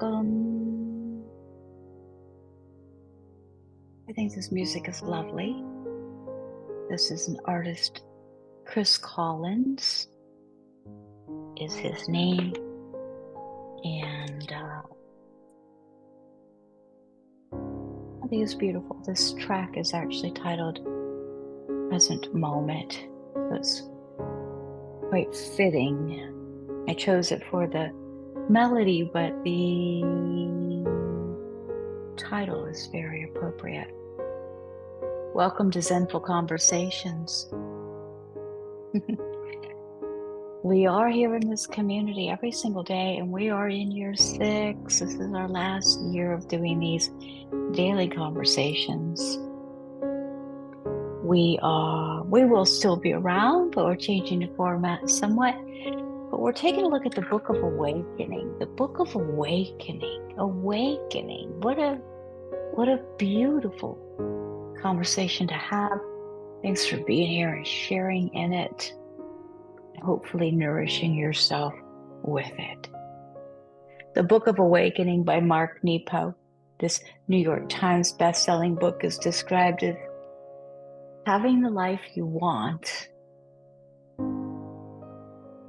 welcome. I think this music is lovely. This is an artist, Chris Collins is his name. And I think it's beautiful. This track is actually titled Present Moment. So it's quite fitting. I chose it for the melody, but the title is very appropriate. Welcome to Zenful Conversations. We are here in this community every single day, and we are in year 6. This is our last year of doing these daily conversations. We will still be around, but we're changing the format somewhat. But we're taking a look at the Book of Awakening. The Book of Awakening. Awakening. What a beautiful conversation to have. Thanks for being here and sharing in it. Hopefully nourishing yourself with it. The Book of Awakening by Mark NEPO. This New York Times best-selling book is described as having the life you want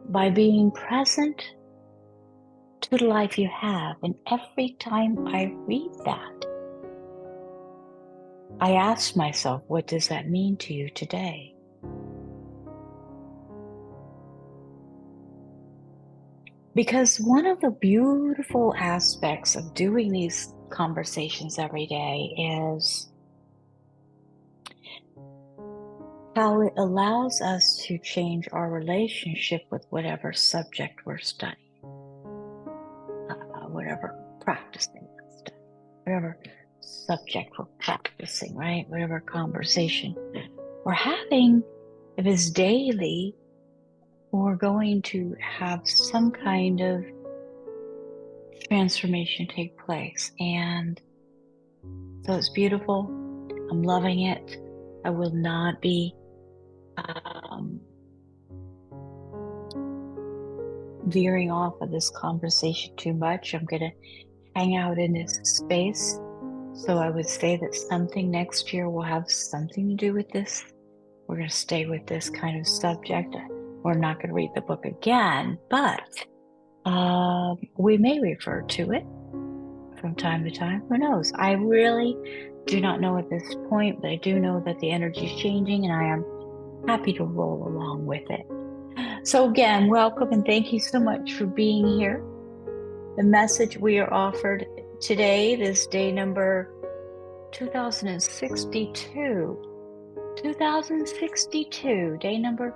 by being present to the life you have. And every time I read that, I ask myself, what does that mean to you today? Because one of the beautiful aspects of doing these conversations every day is how it allows us to change our relationship with whatever subject we're studying, whatever practicing, whatever subject we're practicing, right? Whatever conversation we're having, if it's daily, we're going to have some kind of transformation take place. And so it's beautiful. I'm loving it. I will not be veering off of this conversation too much. I'm going to hang out in this space. So I would say that something next year will have something to do with this. We're going to stay with this kind of subject. We're not going to read the book again, but we may refer to it from time to time. Who knows? I really do not know at this point, but I do know that the energy is changing, and I am happy to roll along with it. So again, welcome and thank you so much for being here. The message we are offered today, this day number 2062. 2062, day number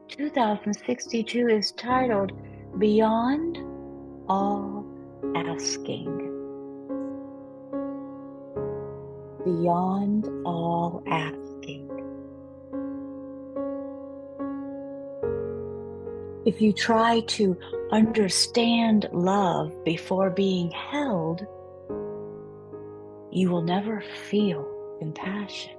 2062 is titled Beyond All Asking. Beyond all asking. If you try to understand love before being held, you will never feel compassion.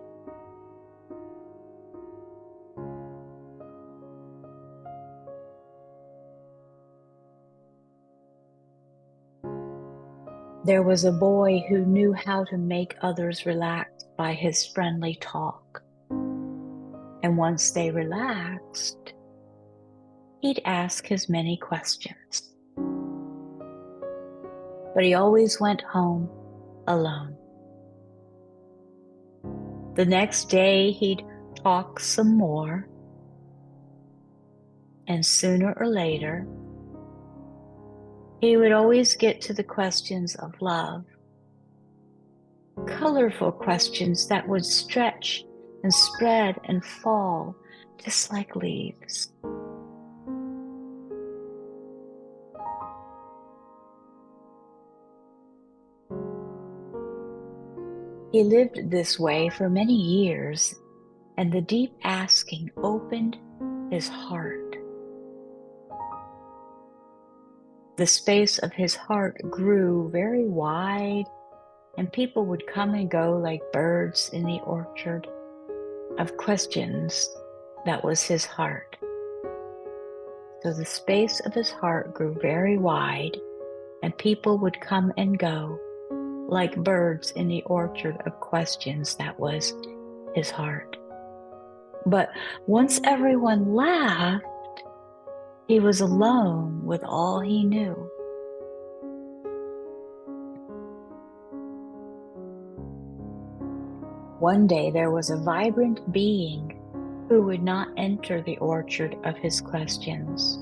There was a boy who knew how to make others relax by his friendly talk. And once they relaxed, he'd ask as many questions. But he always went home alone. The next day, he'd talk some more. And sooner or later, he would always get to the questions of love. Colorful questions that would stretch and spread and fall just like leaves. He lived this way for many years, and the deep asking opened his heart. The space of his heart grew very wide, and people would come and go like birds in the orchard of questions. That was his heart. So the space of his heart grew very wide, and people would come and go like birds in the orchard of questions. That was his heart. But once everyone left, he was alone with all he knew. One day there was a vibrant being who would not enter the orchard of his questions.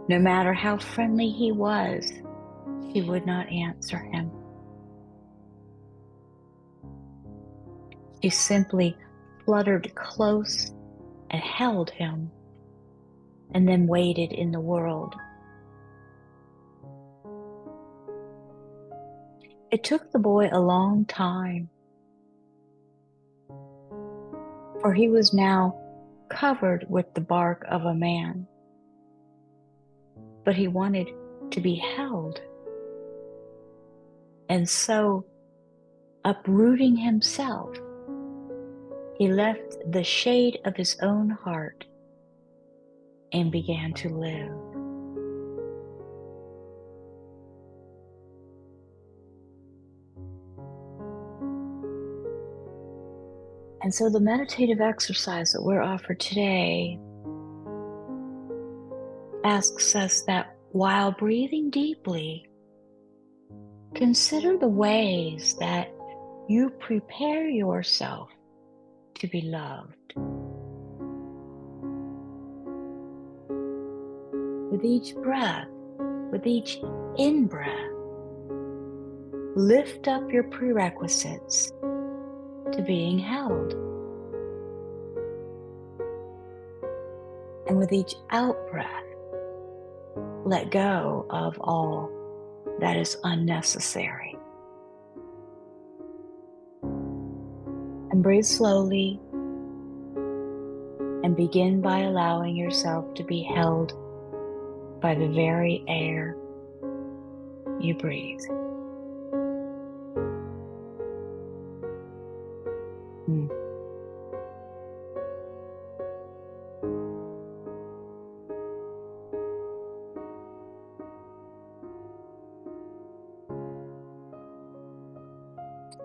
No matter how friendly he was, she would not answer him. She simply fluttered close and held him, and then waited in the world. It took the boy a long time, for he was now covered with the bark of a man. But he wanted to be held. And so, uprooting himself, he left the shade of his own heart and began to live. And so the meditative exercise that we're offered today asks us that while breathing deeply, consider the ways that you prepare yourself to be loved. With each breath, with each in-breath, lift up your prerequisites to being held. And with each out-breath, let go of all that is unnecessary. And breathe slowly, and begin by allowing yourself to be held by the very air you breathe.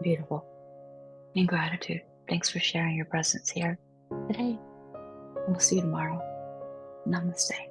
Beautiful. In gratitude. Thanks for sharing your presence here today. And we'll see you tomorrow. Namaste.